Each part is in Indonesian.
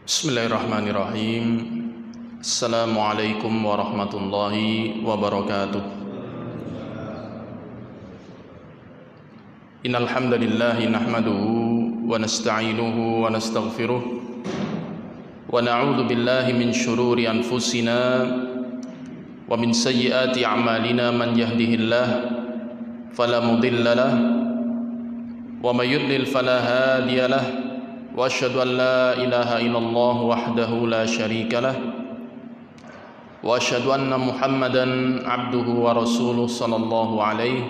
Bismillahirrahmanirrahim. Assalamualaikum warahmatullahi wabarakatuh. Innal hamdalillah nahmaduhu wa nasta'inuhu wa nastaghfiruh wa na'udzu billahi min shururi anfusina wa min sayyiati a'malina. Man yahdihillah fala mudilla lahu wa may yudlil fala hadiya lahu. Wa asyhadu an la ilaha illallah wahdahu la syarika lah wa asyhadu anna Muhammadan abduhu wa rasuluh sallallahu alaihi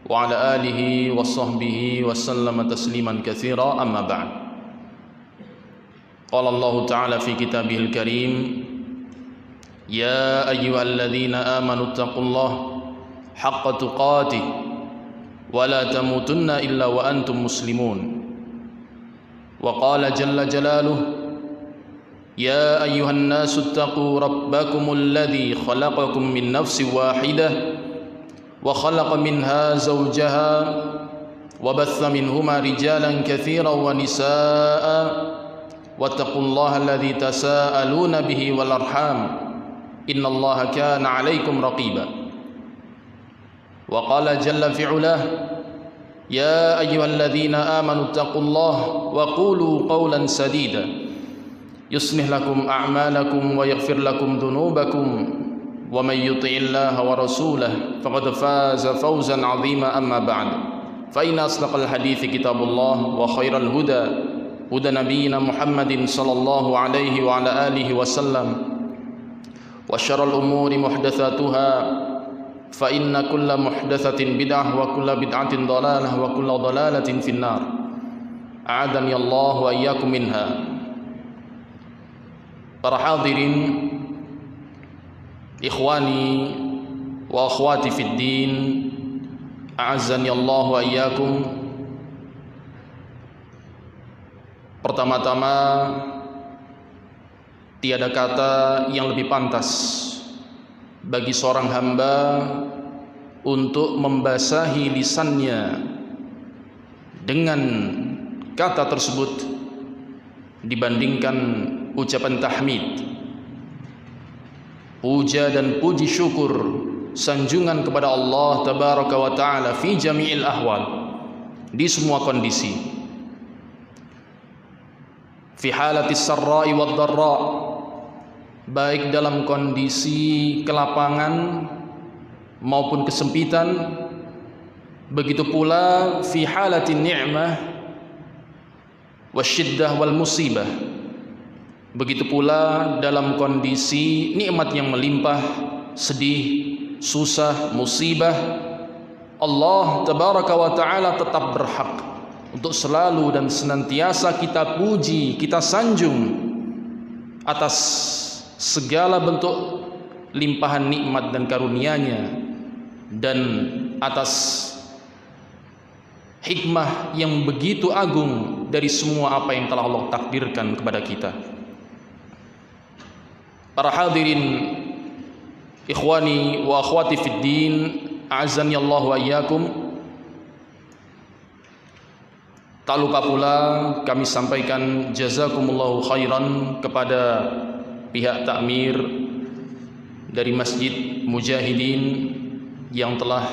wa ala alihi wa sahbihi wa sallama tasliman katsira, amma ba'd. Qala Allah ta'ala fi kitabihil karim, ya ayyuhalladzina amanu taqullaha haqqa tuqatih wa la tamutunna illa wa antum muslimun. وقال جل جلاله يا أيها الناس اتقوا ربكم الذي خلقكم من نفس واحدة وخلق منها زوجها وبث منهما رجالا كثيرا ونساء واتقوا الله الذي تساءلون به والأرحام إن الله كان عليكم رقيبا. وقال جل في علاه يا أيها الذين آمنوا اتقوا الله وقولوا قولا سديدا يصلح لكم أعمالكم ويغفر لكم ذنوبكم ومن يطع الله ورسوله فقد فاز فوزا عظيما. أما بعد، فإن أصدق الحديث كتاب الله وخير الهدى هدى نبينا محمد صلى الله عليه وعلى آله وسلم وشر الأمور محدثاتها فإن كل محدثة بدعة وكل بدعة ضلالة وكل ضلالة في النار. أعاذني الله وإياكم منها. Para hadirin, ikhwani wa akhwati fid din, a'azzani Allah wa iyyakum. Pertama-tama, tiada kata yang lebih pantas bagi seorang hamba untuk membasahi lisannya dengan kata tersebut dibandingkan ucapan tahmid, puja dan puji syukur, sanjungan kepada Allah tabaraka wa ta'ala fi jami'il ahwal, di semua kondisi, fi halatis sarra'i wad dharra', baik dalam kondisi kelapangan maupun kesempitan, begitu pula fi halatin ni'mah wasyiddah wal musibah, begitu pula dalam kondisi nikmat yang melimpah, sedih, susah, musibah. Allah tabaraka wa ta'ala tetap berhak untuk selalu dan senantiasa kita puji, kita sanjung atas segala bentuk limpahan nikmat dan karunia-Nya, dan atas hikmah yang begitu agung dari semua apa yang telah Allah takdirkan kepada kita. Para hadirin, ikhwani wa akhwati fid din, a'azzani Allah wa iyyakum. Tak lupa pula kami sampaikan jazakumullahu khairan kepada pihak takmir dari Masjid Mujahidin yang telah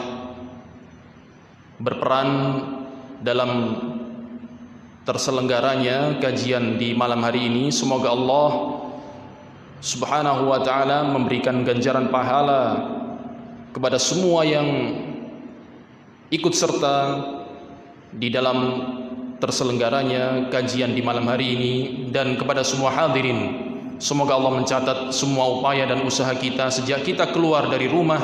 berperan dalam terselenggaranya kajian di malam hari ini. Semoga Allah subhanahu wa ta'ala memberikan ganjaran pahala kepada semua yang ikut serta di dalam terselenggaranya kajian di malam hari ini, dan kepada semua hadirin, semoga Allah mencatat semua upaya dan usaha kita sejak kita keluar dari rumah,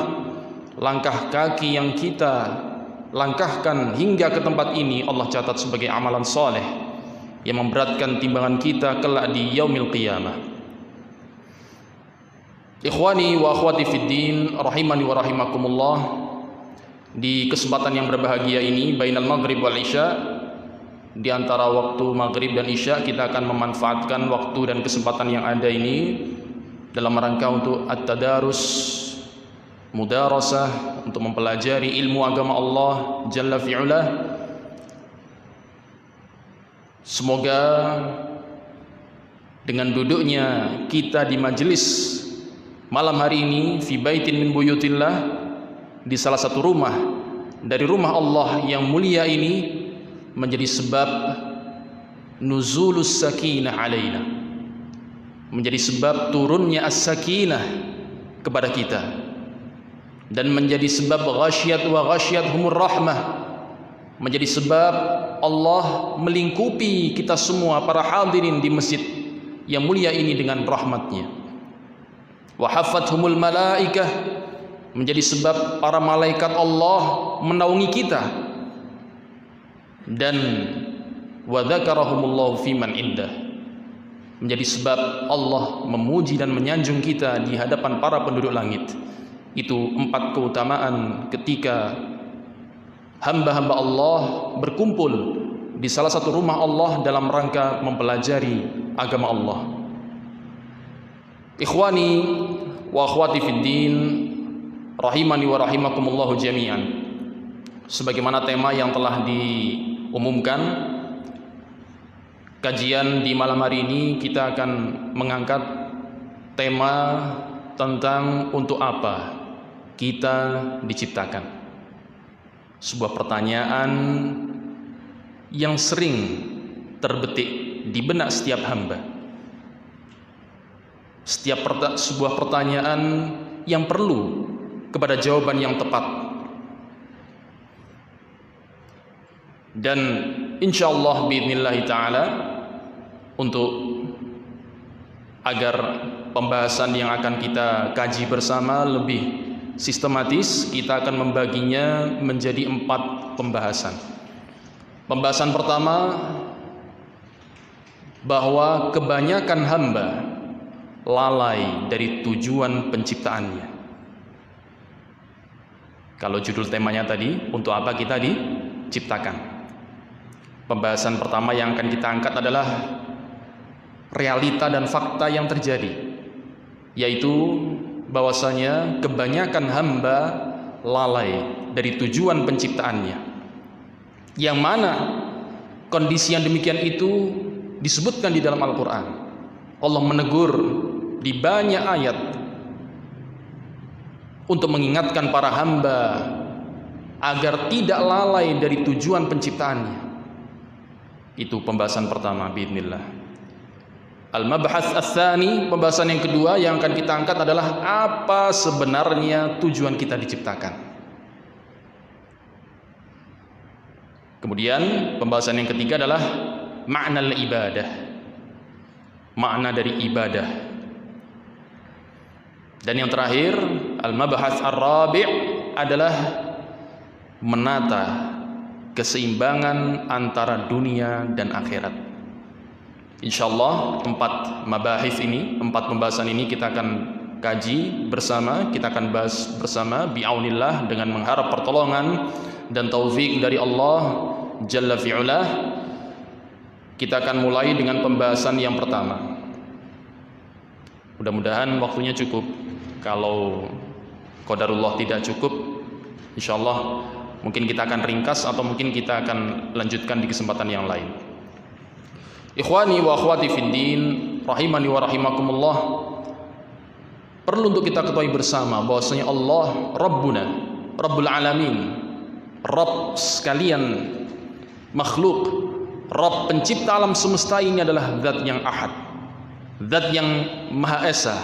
langkah kaki yang kita langkahkan hingga ke tempat ini Allah catat sebagai amalan soleh yang memberatkan timbangan kita kelak di yaumil qiyamah. Ikhwani wa akhwati fid din, rahimani wa rahimakumullah. Di kesempatan yang berbahagia ini, bainal maghrib wal isya, di antara waktu maghrib dan isya, kita akan memanfaatkan waktu dan kesempatan yang ada ini dalam rangka untuk at-tadarus, mudarasah, untuk mempelajari ilmu agama Allah Jalla fi'ula. Semoga dengan duduknya kita di majelis malam hari ini fi baitin min buyutillah, di salah satu rumah dari rumah Allah yang mulia ini, menjadi sebab nuzulus sakinah alaina, menjadi sebab turunnya as-sakinah kepada kita, dan menjadi sebab ghasyiyat wa ghasyiyathumur rahmah, menjadi sebab Allah melingkupi kita semua para hadirin di masjid yang mulia ini dengan rahmatnya. Wa haffathumul malaikah, menjadi sebab para malaikat Allah menaungi kita, dan wa dzakarahumullahu fiman indah, menjadi sebab Allah memuji dan menyanjung kita di hadapan para penduduk langit. Itu 4 keutamaan ketika hamba-hamba Allah berkumpul di salah satu rumah Allah dalam rangka mempelajari agama Allah. Ikhwani wa akhwati fid din, rahimani wa rahimakumullahu jami'an. Sebagaimana tema yang telah diumumkan, kajian di malam hari ini kita akan mengangkat tema tentang untuk apa kita diciptakan. Sebuah pertanyaan yang sering terbetik di benak setiap hamba. Sebuah pertanyaan yang perlu kepada jawaban yang tepat. Dan insyaallah biidznillah ta'ala, untuk agar pembahasan yang akan kita kaji bersama lebih sistematis, kita akan membaginya menjadi 4 pembahasan. Pembahasan pertama, bahwa kebanyakan hamba lalai dari tujuan penciptaannya. Kalau judul temanya tadi, untuk apa kita diciptakan? Pembahasan pertama yang akan kita angkat adalah realita dan fakta yang terjadi, yaitu bahwasanya kebanyakan hamba lalai dari tujuan penciptaannya, yang mana kondisi yang demikian itu disebutkan di dalam Al-Quran. Allah menegur di banyak ayat untuk mengingatkan para hamba agar tidak lalai dari tujuan penciptaannya. Itu pembahasan pertama biidznillah. Al-mabhath ats-tsani, pembahasan yang kedua yang akan kita angkat adalah apa sebenarnya tujuan kita diciptakan. Kemudian pembahasan yang ketiga adalah makna ibadah, makna dari ibadah. Dan yang terakhir, al-mabhath ar-rabi' adalah menata keseimbangan antara dunia dan akhirat. Insyaallah 4 mabahis ini, 4 pembahasan ini kita akan kaji bersama, kita akan bahas bersama bi'aunillah, dengan mengharap pertolongan dan taufik dari Allah Jalla fi'ulah. Kita akan mulai dengan pembahasan yang pertama. Mudah-mudahan waktunya cukup. Kalau qadarullah tidak cukup, insyaallah mungkin kita akan ringkas atau mungkin kita akan lanjutkan di kesempatan yang lain. Ikhwani wa akhwati fid din, rahimani wa rahimakumullah. Perlu untuk kita ketahui bersama bahwasanya Allah Rabbuna, Rabbul Alamin, Rabb sekalian makhluk, Rabb pencipta alam semesta ini adalah zat yang ahad, zat yang maha esa,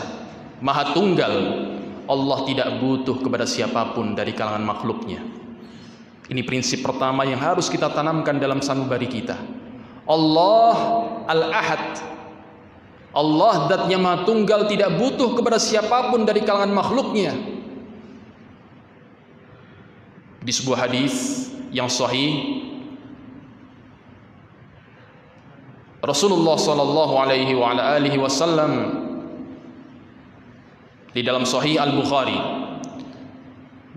maha tunggal. Allah tidak butuh kepada siapapun dari kalangan makhluknya. Ini prinsip pertama yang harus kita tanamkan dalam sanubari kita. Allah Al-Ahad, Allah zat yang maha tunggal, tidak butuh kepada siapapun dari kalangan makhluknya. Di sebuah hadis yang sahih, Rasulullah sallallahu alaihi wa ala alihi wasallam di dalam Sahih Al-Bukhari,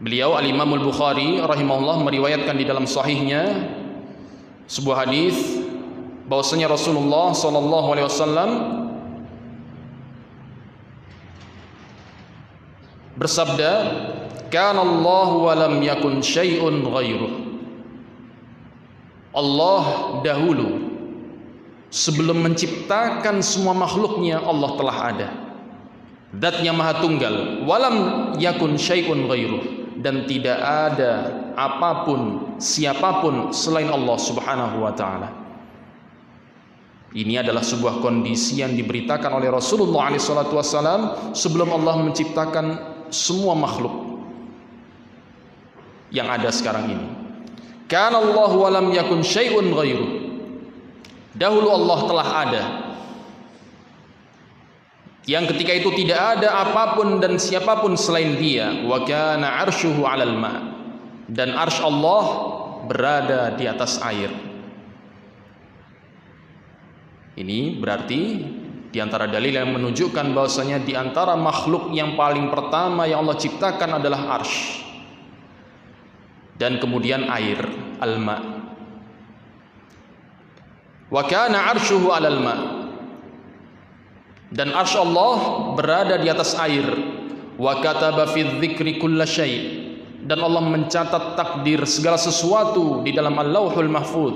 beliau Al-Imam Al-Bukhari rahimahullah meriwayatkan di dalam sahihnya sebuah hadis bahwasanya Rasulullah sallallahu alaihi wasallam bersabda, "Kana Allah wa lam yakun syai'un ghairuh." Allah dahulu, Sebelum menciptakan semua makhluknya, Allah telah ada. Zat-Nya Maha Tunggal. Walam yakun syai'un ghairuh, dan tidak ada apapun, siapapun selain Allah Subhanahu wa taala. Ini adalah sebuah kondisi yang diberitakan oleh Rasulullah SAW sebelum Allah menciptakan semua makhluk yang ada sekarang ini. Kana Allahu walam yakun syai'un ghairuh. Dahulu Allah telah ada, yang ketika itu tidak ada apapun dan siapapun selain Dia. Wa kana 'arshuhu 'alal ma', dan arsy Allah berada di atas air. Ini berarti di antara dalil yang menunjukkan bahwasanya di antara makhluk yang paling pertama yang Allah ciptakan adalah arsy, dan kemudian air, al-ma'. Wa kana 'arshuhu 'alal ma', dan arsy Allah berada di atas air. Wa kataba fi dzikri kulla syai', dan Allah mencatat takdir segala sesuatu di dalam Al-Lauhul Mahfuz.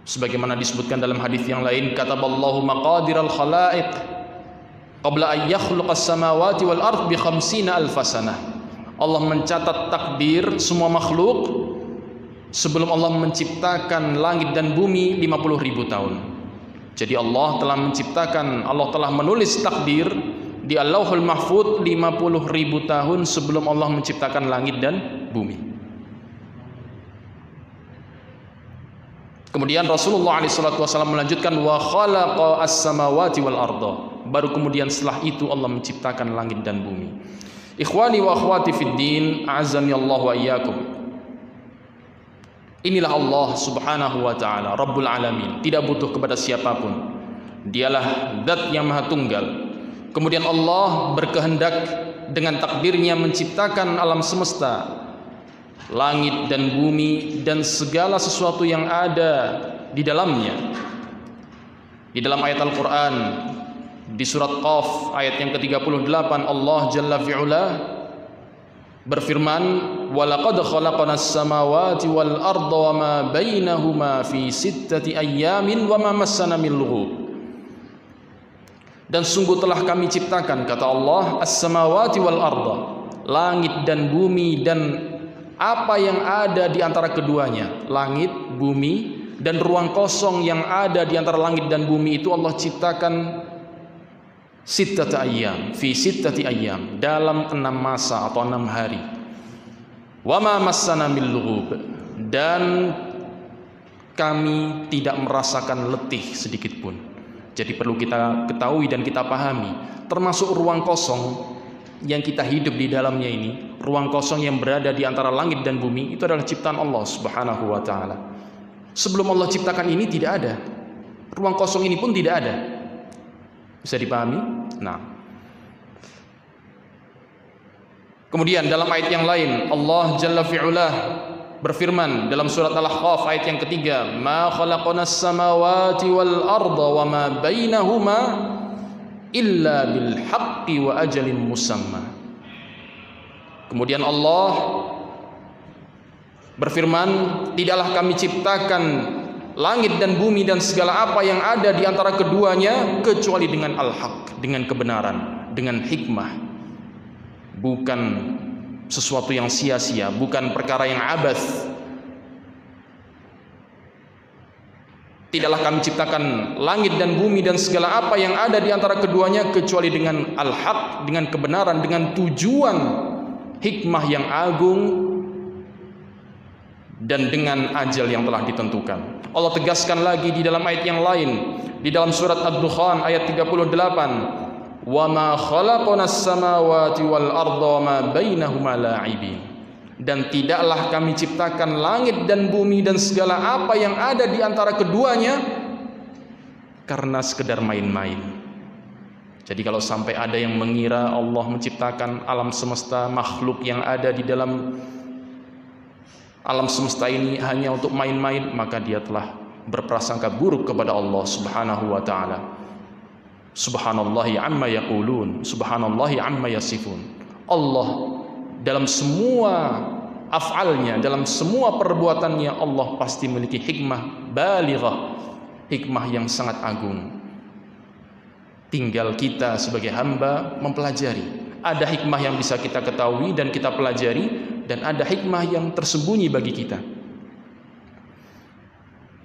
Sebagaimana disebutkan dalam hadis yang lain, kataballahu maqadiral khalaiq qabla an yakhluqas samawati wal ard bi 50 alf sanah. Allah mencatat takdir semua makhluk sebelum Allah menciptakan langit dan bumi 50.000 tahun. Jadi Allah telah menciptakan, Allah telah menulis takdir di Al-Lauhul Mahfuz 50.000 tahun sebelum Allah menciptakan langit dan bumi. Kemudian Rasulullah SAW melanjutkan, wa khalaqa as-samawati wal arda. Baru kemudian setelah itu Allah menciptakan langit dan bumi. Ikhwani wa akhwati fid din, a'azzani Allah wa iyyakum. Inilah Allah Subhanahu wa taala, Rabbul Alamin, tidak butuh kepada siapapun. Dialah Zat yang Maha Tunggal. Kemudian Allah berkehendak dengan takdirnya menciptakan alam semesta, langit dan bumi dan segala sesuatu yang ada di dalamnya. Di dalam ayat Al-Qur'an di surat Qaf ayat yang ke-38, Allah Jalla fi'ula berfirman, walaqad khalaqnas samawati wal arda wama bainahuma fi sittati ayyamin wama massana min lughub. Dan sungguh telah kami ciptakan, kata Allah, as-samawati wal arda, langit dan bumi dan apa yang ada di antara keduanya, langit, bumi dan ruang kosong yang ada di antara langit dan bumi itu Allah ciptakan sittata ayyam, fi sittati ayyam, dalam 6 masa atau 6 hari. Wa ma massana min lughub, dan kami tidak merasakan letih sedikit pun. Jadi perlu kita ketahui dan kita pahami, termasuk ruang kosong yang kita hidup di dalamnya ini, ruang kosong yang berada di antara langit dan bumi, itu adalah ciptaan Allah Subhanahu wa taala. Sebelum Allah ciptakan ini tidak ada. Ruang kosong ini pun tidak ada. Bisa dipahami? Nah. Kemudian dalam ayat yang lain Allah Jalla fi'ula berfirman dalam surat Al-Ahqaf ayat yang ketiga, ma khalaqanas samawati wal arda wa ma bainahuma illa bil haqqi wa ajalin musamma. Kemudian Allah berfirman, tidaklah kami ciptakan langit dan bumi dan segala apa yang ada di antara keduanya kecuali dengan al-haq, dengan kebenaran, dengan hikmah. Bukan sesuatu yang sia-sia, bukan perkara yang abath. Tidaklah kami ciptakan langit dan bumi dan segala apa yang ada di antara keduanya kecuali dengan al-haq, dengan kebenaran, dengan tujuan hikmah yang agung dan dengan ajal yang telah ditentukan. Allah tegaskan lagi di dalam ayat yang lain, di dalam surat Ad-Dukhan ayat 38, wa ma khalaqanas samawati wal arda wa ma bainahuma la'ibin. Dan tidaklah kami ciptakan langit dan bumi dan segala apa yang ada di antara keduanya karena sekedar main-main. Jadi kalau sampai ada yang mengira Allah menciptakan alam semesta, makhluk yang ada di dalam alam semesta ini hanya untuk main-main, maka dia telah berprasangka buruk kepada Allah Subhanahu wa taala. Subhanallahi amma yaqulun, subhanallahi amma yasifun. Allah dalam semua af'alnya, dalam semua perbuatannya, Allah pasti memiliki hikmah balighah, hikmah yang sangat agung. Tinggal kita sebagai hamba mempelajari. Ada hikmah yang bisa kita ketahui dan kita pelajari, dan ada hikmah yang tersembunyi bagi kita.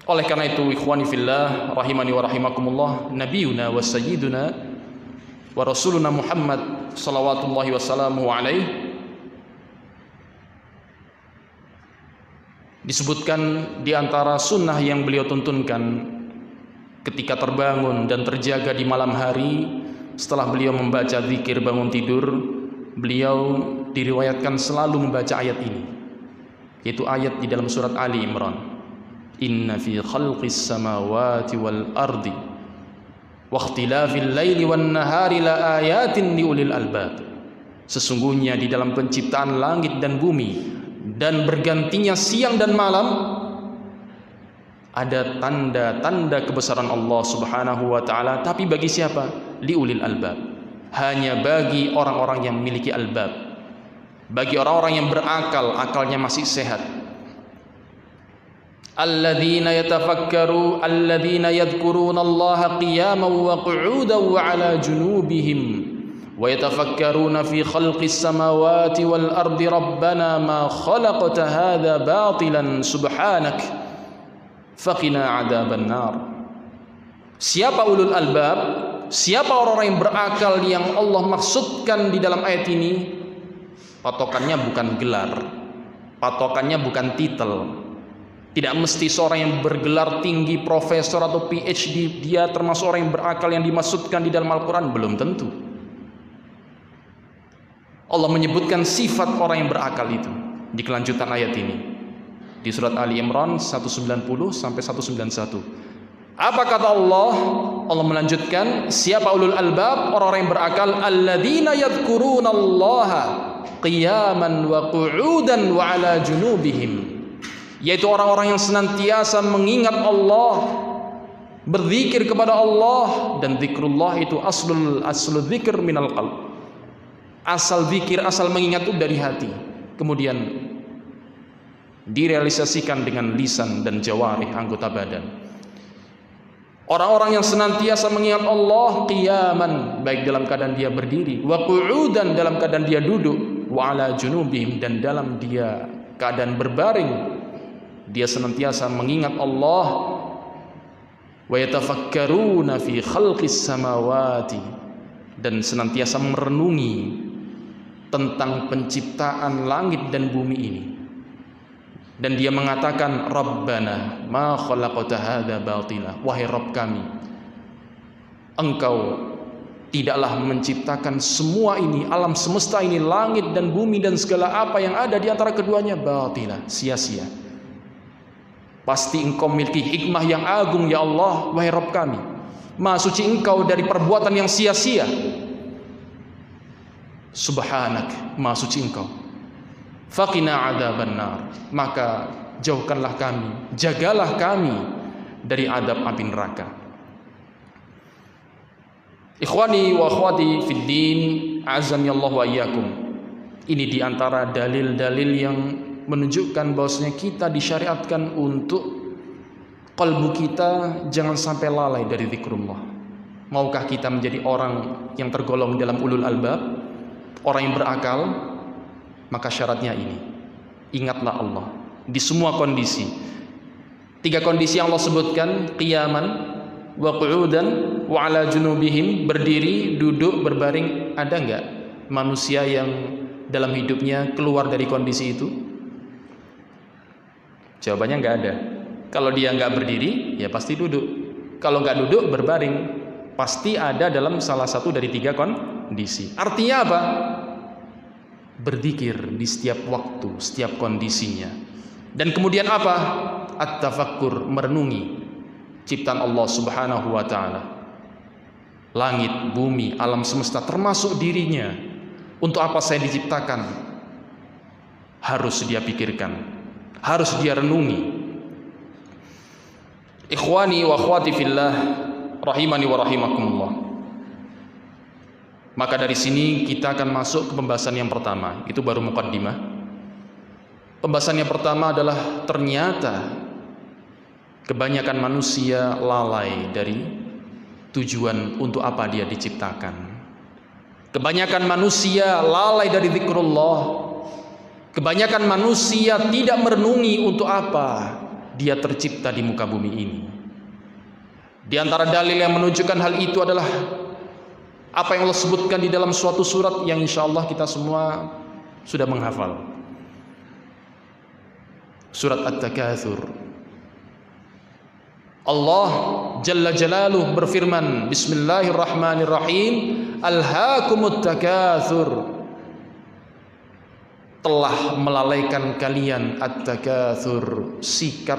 Oleh karena itu, ikhwani fillah rahimani wa rahimakumullah, nabiyuna wa sayyiduna wa rasuluna Muhammad salawatullahi wassalamu alaih disebutkan di antara sunnah yang beliau tuntunkan ketika terbangun dan terjaga di malam hari. Setelah beliau membaca zikir bangun tidur, beliau diriwayatkan selalu membaca ayat ini, yaitu ayat di dalam surat Ali Imran. Inna fi khalqis samawati wal ardi wa ikhtilafil laili wan nahari la ayatin liulil albab. Sesungguhnya di dalam penciptaan langit dan bumi dan bergantinya siang dan malam ada tanda-tanda kebesaran Allah Subhanahu wa taala, tapi bagi siapa? Liulil albab. Hanya bagi orang-orang yang memiliki albab. Bagi orang-orang yang berakal, akalnya masih sehat. Alladzina yatafakkaru, alladzina yadhkuruna Allah qiyaman wa qu'udan wa 'ala junubihim wa yatafakkaruna fi khalqis samawati wal ardi rabbana ma khalaqta hadza batilan subhanak faqina 'adzaban nar. Siapa ulul albab? Siapa orang-orang yang berakal yang Allah maksudkan di dalam ayat ini? Patokannya bukan gelar, patokannya bukan titel. Tidak mesti seorang yang bergelar tinggi, profesor atau PhD, dia termasuk orang yang berakal yang dimaksudkan di dalam Al-Quran. Belum tentu. Allah menyebutkan sifat orang yang berakal itu di kelanjutan ayat ini, di surat Ali Imran 190 sampai 191. Apa kata Allah? Allah melanjutkan, siapa ulul albab? Orang-orang yang berakal, alladzina yadhkurunallaha qiyaman wa qu'udan wa 'ala junubihim, yaitu orang-orang yang senantiasa mengingat Allah, berzikir kepada Allah. Dan zikrullah itu aslul dzikr minal qalb. Asal zikir, asal mengingat itu dari hati, kemudian direalisasikan dengan lisan dan jawarih, anggota badan. Orang-orang yang senantiasa mengingat Allah qiyaman, baik dalam keadaan dia berdiri, wa qu'udan, dalam keadaan dia duduk, wa 'ala junubihim, dan dalam dia keadaan berbaring, dia senantiasa mengingat Allah. Wa yatafakkaruna fi khalqis samawati, dan senantiasa merenungi tentang penciptaan langit dan bumi ini. Dan dia mengatakan, Rabbana ma khalaqta hadza batila, wahai Rabb kami, Engkau tidaklah menciptakan semua ini, alam semesta ini, langit dan bumi dan segala apa yang ada di antara keduanya, batila, sia-sia. Pasti Engkau memiliki hikmah yang agung ya Allah, wahai Rabb kami. Maha suci Engkau dari perbuatan yang sia-sia. Subhanak, maha suci Engkau. Faqina 'adzaban nar, maka jauhkanlah kami, jagalah kami dari adab api neraka. Ikhwani wa akhwati fid din, azani Allah wa iyyakum. Ini diantara dalil-dalil yang menunjukkan bahwasanya kita disyariatkan untuk kalbu kita jangan sampai lalai dari zikrullah. Maukah kita menjadi orang yang tergolong dalam ulul albab, orang yang berakal? Maka syaratnya ini, ingatlah Allah di semua kondisi. 3 kondisi yang Allah sebutkan, qiyaman wa qu'udan wa 'ala junubihim, berdiri, duduk, berbaring. Ada enggak manusia yang dalam hidupnya keluar dari kondisi itu? Jawabannya enggak ada. Kalau dia enggak berdiri, ya pasti duduk. Kalau enggak duduk, berbaring. Pasti ada dalam salah satu dari 3 kondisi. Artinya apa? Berzikir di setiap waktu, setiap kondisinya. Dan kemudian apa? At-tafakkur, merenungi ciptaan Allah Subhanahu wa taala. Langit, bumi, alam semesta, termasuk dirinya. Untuk apa saya diciptakan? Harus dia pikirkan, harus dia renungi. Ikhwani wa akhwati fillah, rahimani wa rahimakumullah. Maka dari sini kita akan masuk ke pembahasan yang pertama. Itu baru muqaddimah. Pembahasan yang pertama adalah ternyata Kebanyakan manusia lalai dari tujuan untuk apa dia diciptakan. Kebanyakan manusia lalai dari zikrullah. Kebanyakan manusia tidak merenungi untuk apa dia tercipta di muka bumi ini. Di antara dalil yang menunjukkan hal itu adalah apa yang Allah sebutkan di dalam suatu surat yang insya Allah kita semua sudah menghafal. Surat At-Takatsur. Allah Jalla Jalaluhu berfirman, Bismillahirrahmanirrahim, Alhaakumut takatsur. Telah melalaikan kalian at-takatsur, sikap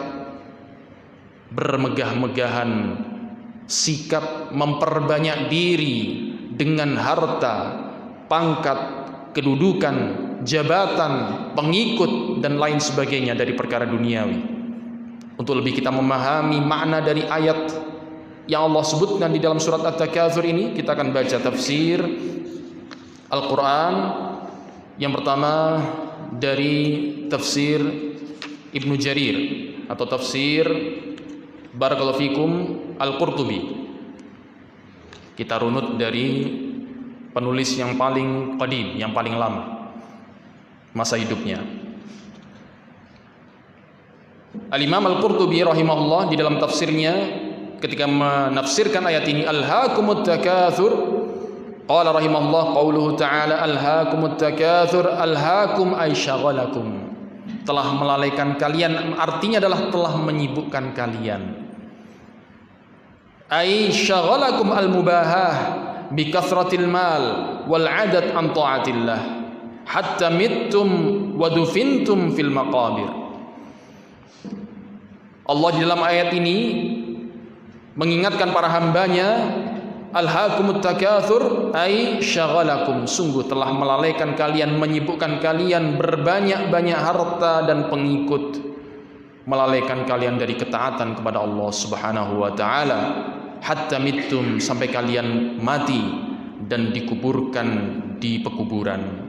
bermegah-megahan, sikap memperbanyak diri dengan harta, pangkat, kedudukan, jabatan, pengikut dan lain sebagainya dari perkara duniawi. Untuk lebih kita memahami makna dari ayat yang Allah sebutkan di dalam surat At-Takatsur ini, kita akan baca tafsir Al-Quran. Yang pertama dari tafsir Ibnu Jarir atau tafsir Barakallahu fikum Al-Qurtubi. Kita runut dari penulis yang paling qadim, yang paling lama masa hidupnya. Al-Imam Al-Qurtubi rahimahullah di dalam tafsirnya ketika menafsirkan ayat ini, Alhaakumut takatsur, qala rahimahullah qauluhu ta'ala alhaakumut takatsur, alhaakum ay syaghalakum. Telah melalaikan kalian artinya adalah telah menyibukkan kalian. Ay syaghalakum al-mubahah bi kathratil mal wal 'adad an ta'atillah hatta mittum wa dufintum fil maqabir. Allah di dalam ayat ini mengingatkan para hambanya, alhaakumut takatsur ay syaghalakum, sungguh telah melalaikan kalian, menyibukkan kalian berbanyak-banyak harta dan pengikut, melalaikan kalian dari ketaatan kepada Allah Subhanahu wa taala, hatta mittum, sampai kalian mati dan dikuburkan di pekuburan.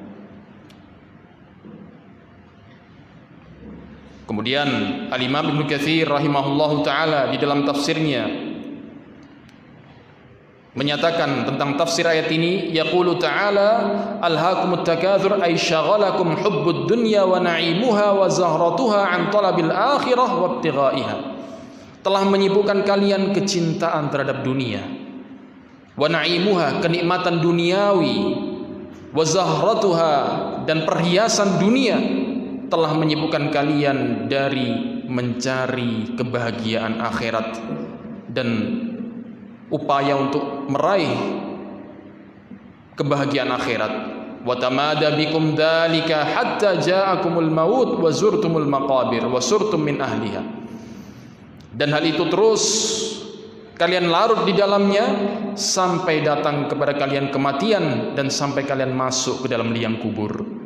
Kemudian Al-Imam Ibnu Katsir rahimahullahu taala di dalam tafsirnya menyatakan tentang tafsir ayat ini, yaqulu ta'ala alhaakumut takatsur ay syaghalakum hubbud dunya wa na'imuha wa zahratuha an talabil akhirah wa ibtighaiha. Telah menyibukkan kalian kecintaan terhadap dunia, wa na'imuha, kenikmatan duniawi, wa zahratuha, dan perhiasan dunia, telah menyibukkan kalian dari mencari kebahagiaan akhirat dan upaya untuk meraih kebahagiaan akhirat. Wa tamada bikum dzalika hatta ja'akumul maut wa zurtumul maqabir wa surtum min ahliha. Dan hal itu terus kalian larut di dalamnya sampai datang kepada kalian kematian dan sampai kalian masuk ke dalam liang kubur.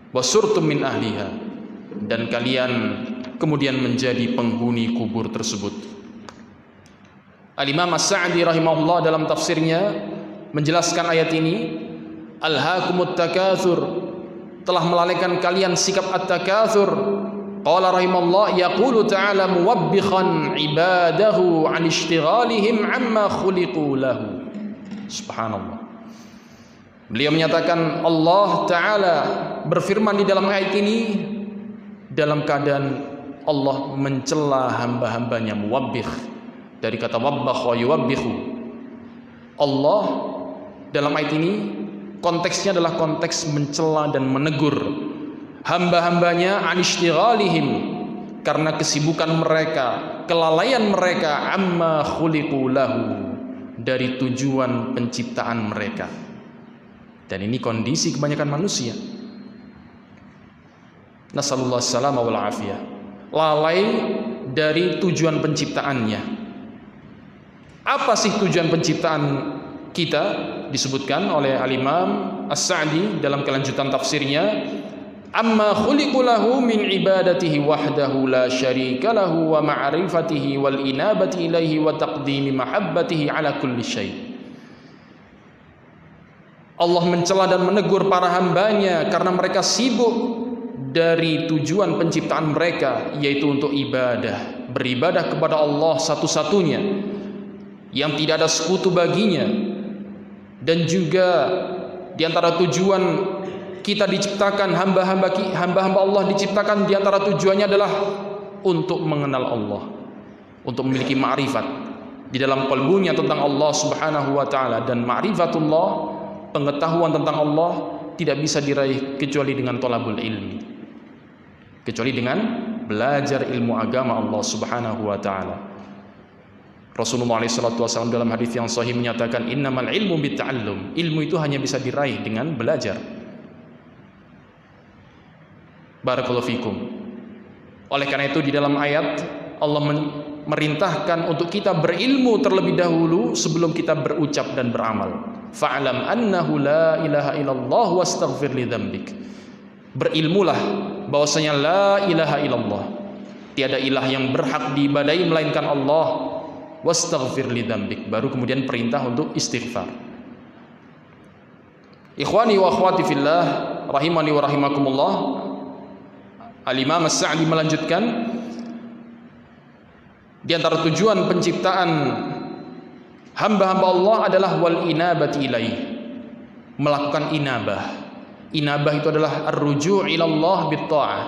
Wa surtum min ahliha, dan kalian kemudian menjadi penghuni kubur tersebut. Al-Imam As-Sa'di rahimahullah dalam tafsirnya menjelaskan ayat ini, alhaakumut takatsur, telah melalaikan kalian sikap at-takatsur. Qala rahimahullah, yaqulu ta'ala muwabbikhan ibadahu an ishtighalihim amma khuliqu lahu. Subhanallah. Beliau menyatakan, Allah Ta'ala berfirman di dalam ayat ini dalam keadaan Allah mencela hamba-hambanya, muwabbikh, dari kata wabbakh wa yuwabbikhu. Allah dalam ayat ini konteksnya adalah konteks mencela dan menegur hamba-hambanya anishtighalihim, karena kesibukan mereka, kelalaian mereka, amma khuliqu lahu, dari tujuan penciptaan mereka. Dan ini kondisi kebanyakan manusia. Nasallallahu salama wal afiyah. Lalai dari tujuan penciptaannya. Apa sih tujuan penciptaan kita? Disebutkan oleh Al-Imam As-Sa'di dalam kelanjutan tafsirnya, amma khuliqu lahu min ibadatihi wahdahu la syarika lahu wa ma'rifatihi wal inabati ilaihi wa taqdimi mahabbatihi ala kulli syai'. Allah mencela dan menegur para hambanya karena mereka sibuk dari tujuan penciptaan mereka, yaitu untuk ibadah, beribadah kepada Allah satu-satunya yang tidak ada sekutu baginya, dan juga di antara tujuan kita diciptakan, hamba-hamba Allah diciptakan, di antara tujuannya adalah untuk mengenal Allah, untuk memiliki ma'rifat di dalam qalbunya tentang Allah Subhanahu wa taala. Dan ma'rifatullah, pengetahuan tentang Allah, tidak bisa diraih kecuali dengan thalabul ilmi, kecuali dengan belajar ilmu agama Allah Subhanahu wa taala. Rasulullah SAW dalam hadis yang sahih menyatakan, innamal ilmu bitta'allum, ilmu itu hanya bisa diraih dengan belajar. Barakallahu fikum. Oleh karena itu di dalam ayat Allah merintahkan untuk kita berilmu terlebih dahulu sebelum kita berucap dan beramal. Fa'lam annahu la ilaha illallah wastaghfir li dzambik. Berilmulah bahwasanya la ilaha illallah, tiada ilah yang berhak diibadahi melainkan Allah, wastaghfir li dzambik, baru kemudian perintah untuk istighfar. Ikhwani wa akhwati fillah, rahimani wa rahimakumullah. Al-Imam As-Sa'di melanjutkan, di antara tujuan penciptaan hamba-hamba Allah adalah wal inabati ilaih, melakukan inabah. Inabah itu adalah ar-ruju' ilallah bit-ta'ah,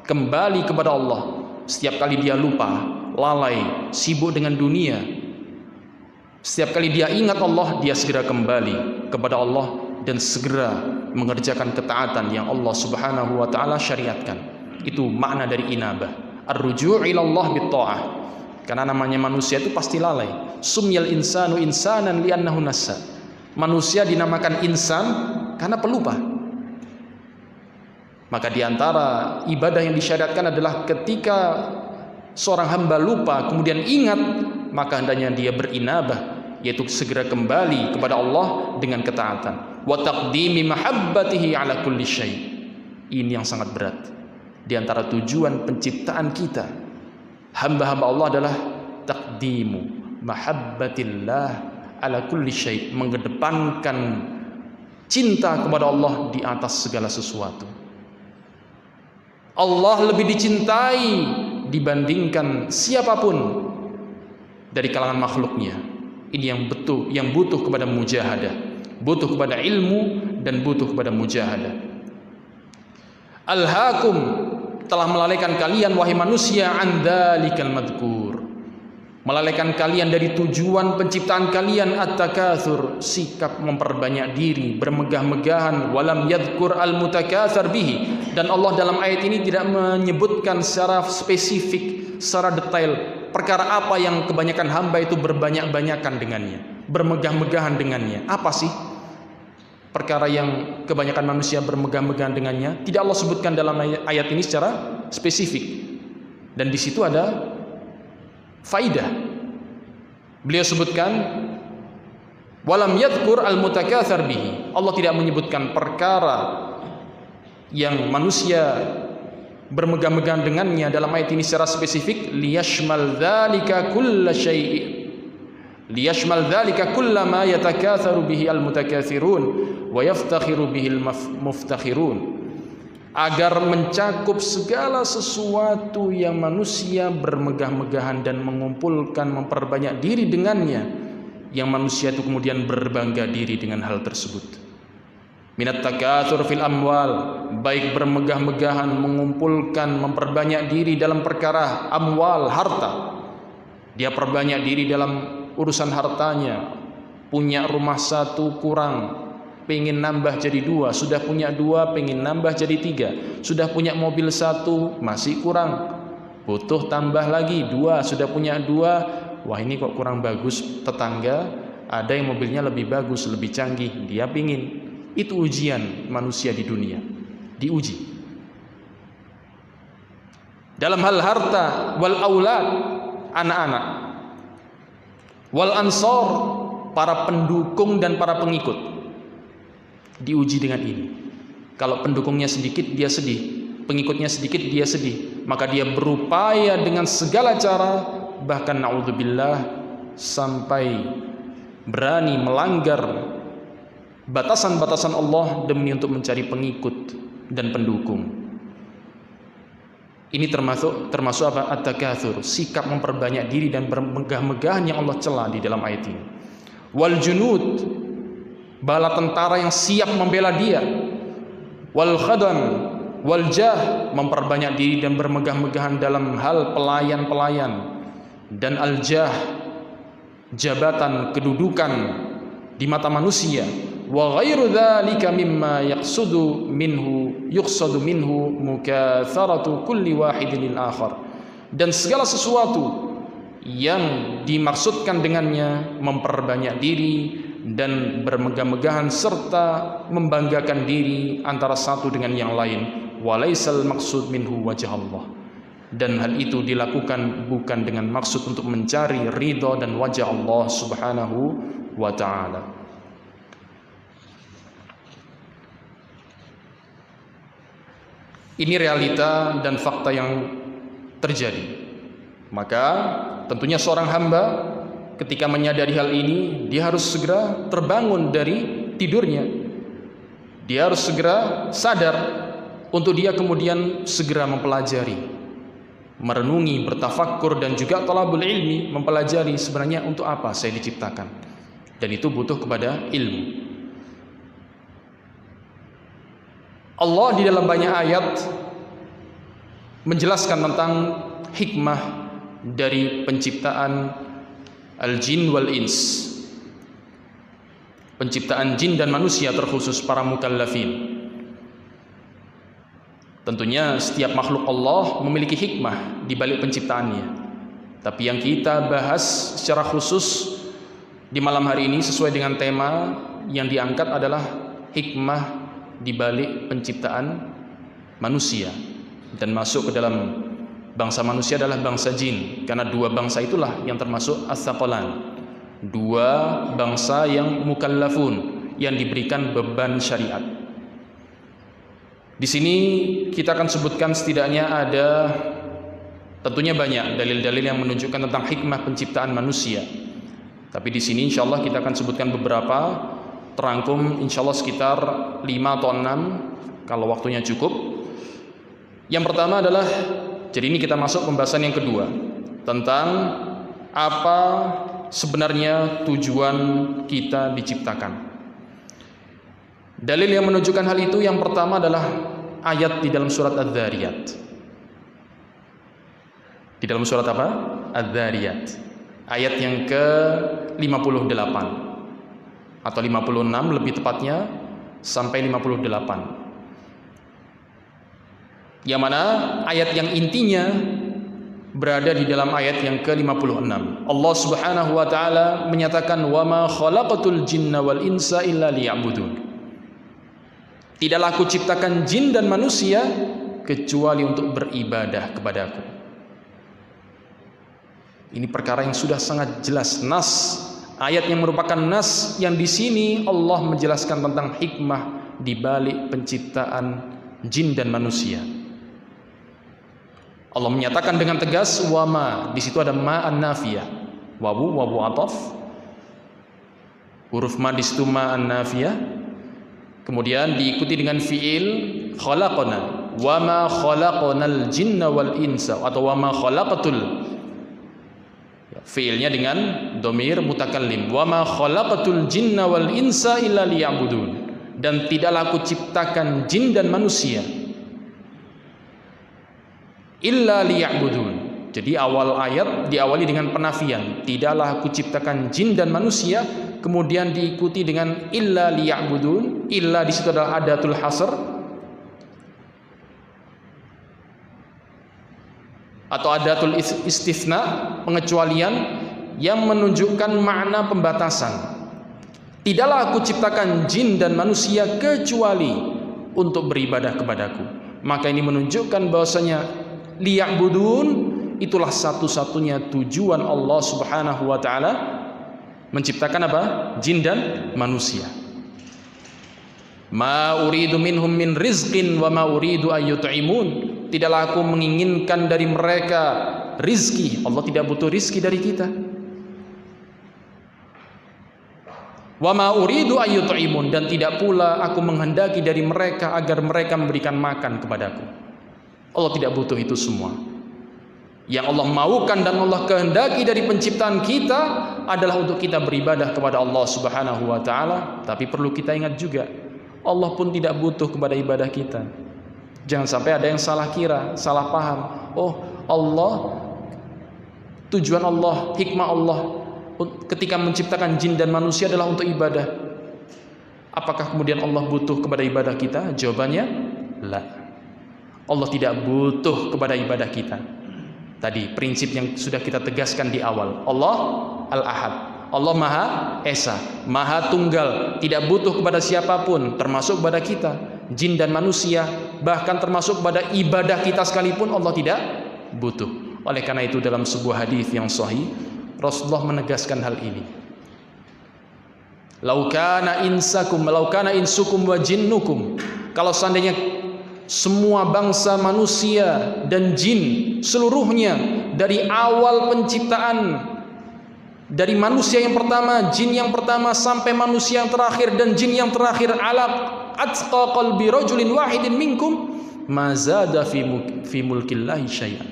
kembali kepada Allah. Setiap kali dia lupa, lalai, sibuk dengan dunia, setiap kali dia ingat Allah, dia segera kembali kepada Allah dan segera mengerjakan ketaatan yang Allah Subhanahu wa taala syariatkan. Itu makna dari inabah, ar-ruju' ilallah bit-ta'ah. Karena namanya manusia itu pasti lalai. Sumyal insanu insanan li'annahu nassa. Manusia dinamakan insan karena pelupa. Maka diantara ibadah yang disyariatkan adalah ketika seorang hamba lupa kemudian ingat, maka hendaknya dia berinabah, yaitu segera kembali kepada Allah dengan ketaatan. Wa taqdimi mahabbatihi ala kulli syai'. Ini yang sangat berat. Di antara tujuan penciptaan kita, hamba-hamba Allah, adalah taqdimu mahabbatillah ala kulli syai', mengedepankan cinta kepada Allah di atas segala sesuatu. Allah lebih dicintai dibandingkan siapapun dari kalangan makhluknya. Ini yang butuh kepada mujahadah, butuh kepada ilmu, dan butuh kepada mujahadah. Alhaakum, telah melalaikan kalian wahai manusia, an dzalikal madhkur, melalaikan kalian dari tujuan penciptaan kalian, at-takatsur, sikap memperbanyak diri, bermegah-megahan, walam yadhkur al-mutakatsir bihi. Dan Allah dalam ayat ini tidak menyebutkan secara spesifik, secara detail perkara apa yang kebanyakan hamba itu berbanyak-banyakan dengannya, bermegah-megahan dengannya. Apa sih perkara yang kebanyakan manusia bermegah-megahan dengannya? Tidak Allah sebutkan dalam ayat ini secara spesifik. Dan di situ ada faidah. Beliau sebutkan walam yadhkur al-mutakatsir bihi. Allah tidak menyebutkan perkara yang manusia bermegah-megahan dengannya dalam ayat ini secara spesifik, liyashmal dzalika kulla syai', liyashmal dzalika kulla ma yatakatsaru bihi al-mutakatsirun wa yaftakhiru bihi al-muftakhirun, agar mencakup segala sesuatu yang manusia bermegah-megahan dan mengumpulkan, memperbanyak diri dengannya, yang manusia itu kemudian berbangga diri dengan hal tersebut. Minat takatsur fil amwal, baik bermegah-megahan, mengumpulkan, memperbanyak diri dalam perkara amwal, harta. Dia perbanyak diri dalam urusan hartanya. Punya rumah satu kurang, pengen nambah jadi dua. Sudah punya dua, pengen nambah jadi tiga. Sudah punya mobil satu, masih kurang, butuh tambah lagi dua. Sudah punya dua, wah ini kok kurang bagus. Tetangga ada yang mobilnya lebih bagus, lebih canggih, dia pingin. Itu ujian manusia di dunia, diuji dalam hal harta, wal aulad, anak-anak, wal ansor, para pendukung dan para pengikut, diuji dengan ini. Kalau pendukungnya sedikit dia sedih, pengikutnya sedikit dia sedih, maka dia berupaya dengan segala cara, bahkan naudzubillah sampai berani melanggar batasan-batasan Allah demi untuk mencari pengikut dan pendukung. Ini termasuk apa? At-takatsur, sikap memperbanyak diri dan bermegah-megahan yang Allah cela di dalam ayat ini. Wal junud, bala tentara yang siap membela dia. Wal khadam, wal jah, memperbanyak diri dan bermegah-megahan dalam hal pelayan-pelayan. Dan al jah, jabatan, kedudukan di mata manusia. Wa ghairu dzalika mimma yuqsadu minhu mukatsaratu kulli wahidin lil akhar. Dan segala sesuatu yang dimaksudkan dengannya memperbanyak diri dan bermegah-megahan serta membanggakan diri antara satu dengan yang lain. Walaisal maksud minhu wajh Allah. Dan hal itu dilakukan bukan dengan maksud untuk mencari ridha dan wajah Allah Subhanahu wa ta'ala. Ini realita dan fakta yang terjadi. Maka tentunya seorang hamba ketika menyadari hal ini, dia harus segera terbangun dari tidurnya. Dia harus segera sadar untuk dia kemudian segera mempelajari, merenungi, bertafakkur, dan juga talabul ilmi, mempelajari sebenarnya untuk apa saya diciptakan. Dan itu butuh kepada ilmu. Allah di dalam banyak ayat menjelaskan tentang hikmah dari penciptaan al-jin wal ins, penciptaan jin dan manusia, terkhusus para mukallafin. Tentunya setiap makhluk Allah memiliki hikmah di balik penciptaannya. Tapi yang kita bahas secara khusus di malam hari ini sesuai dengan tema yang diangkat adalah hikmah di balik penciptaan manusia, dan masuk ke dalam bangsa manusia adalah bangsa jin, karena dua bangsa itulah yang termasuk as-saqalan, dua bangsa yang mukallafun, yang diberikan beban syariat. Di sini kita akan sebutkan setidaknya ada tentunya banyak dalil-dalil yang menunjukkan tentang hikmah penciptaan manusia. Tapi di sini insyaallah kita akan sebutkan beberapa, terangkum insyaallah sekitar 5 atau 6 kalau waktunya cukup. Yang pertama adalah, jadi ini kita masuk pembahasan yang kedua tentang apa sebenarnya tujuan kita diciptakan. Dalil yang menunjukkan hal itu yang pertama adalah ayat di dalam surat Adz-Dzariyat. Di dalam surat apa? Adz-Dzariyat. Ayat yang ke-58 atau 56 lebih tepatnya, sampai 58. Yang mana ayat yang intinya berada di dalam ayat yang ke-56. Allah Subhanahu wa taala menyatakan, "Wa ma khalaqatul jinna wal insa illa liya'budun." Tidaklah aku ciptakan jin dan manusia kecuali untuk beribadah kepadaku. Ini perkara yang sudah sangat jelas, nas, ayat yang merupakan nas yang di sini Allah menjelaskan tentang hikmah di balik penciptaan jin dan manusia. Allah menyatakan dengan tegas wama, di situ ada ma an-nafiyah, wawu ataf, huruf ma di situ ma an-nafiyah, kemudian diikuti dengan fiil khalaqana, wama khalaqanal jinna wal insa, atau wama khalaqatul, fiilnya dengan domir mutakallim, wama khalaqatul jinna wal insa illa liya'budun, dan tidaklah aku ciptakan jin dan manusia illa liya'budun. Jadi awal ayat diawali dengan penafian, tidaklah aku ciptakan jin dan manusia, kemudian diikuti dengan illa liya'budun. Illa di situ adalah adatul hasr atau adatul istifna, pengecualian yang menunjukkan makna pembatasan. Tidaklah aku ciptakan jin dan manusia kecuali untuk beribadah kepadaku. Maka ini menunjukkan bahwasanya liya'budun itulah satu-satunya tujuan Allah Subhanahu wa taala menciptakan apa? Jin dan manusia. Ma uridu minhum min rizqin wa ma uridu ayyut'imun. Tidaklah aku menginginkan dari mereka rizki. Allah tidak butuh rizki dari kita. Wa ma uridu ayyut'imun, dan tidak pula aku menghendaki dari mereka agar mereka memberikan makan kepadaku. Allah tidak butuh itu semua. Yang Allah maukan dan Allah kehendaki dari penciptaan kita adalah untuk kita beribadah kepada Allah Subhanahu wa taala. Tapi perlu kita ingat juga, Allah pun tidak butuh kepada ibadah kita. Jangan sampai ada yang salah kira, salah paham. Oh, Allah, tujuan Allah, hikmah Allah ketika menciptakan jin dan manusia adalah untuk ibadah. Apakah kemudian Allah butuh kepada ibadah kita? Jawabannya, la. Allah tidak butuh kepada ibadah kita. Tadi prinsip yang sudah kita tegaskan di awal. Allah Al-Ahad. Allah Maha Esa, Maha Tunggal, tidak butuh kepada siapapun, termasuk kepada kita, jin dan manusia, bahkan termasuk kepada ibadah kita sekalipun Allah tidak butuh. Oleh karena itu dalam sebuah hadis yang sahih, Rasulullah menegaskan hal ini. Laukana insukum wa jinnukum. Kalau seandainya semua bangsa manusia dan jin seluruhnya dari awal penciptaan, dari manusia yang pertama, jin yang pertama sampai manusia yang terakhir dan jin yang terakhir, ala atqa qalbi rajulin wahidin minkum ma zada fi mulkillahi syai'an.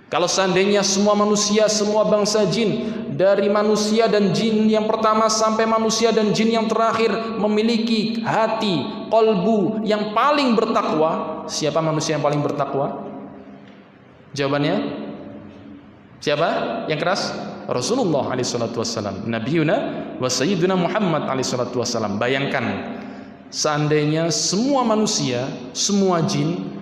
Kalau seandainya semua manusia, semua bangsa jin, dari manusia dan jin yang pertama sampai manusia dan jin yang terakhir memiliki hati, qalbu yang paling bertakwa, siapa manusia yang paling bertakwa? Jawabannya siapa? Yang keras? Rasulullah SAW, Nabiuna wa Sayyiduna Muhammad SAW. Bayangkan, seandainya semua manusia, semua jin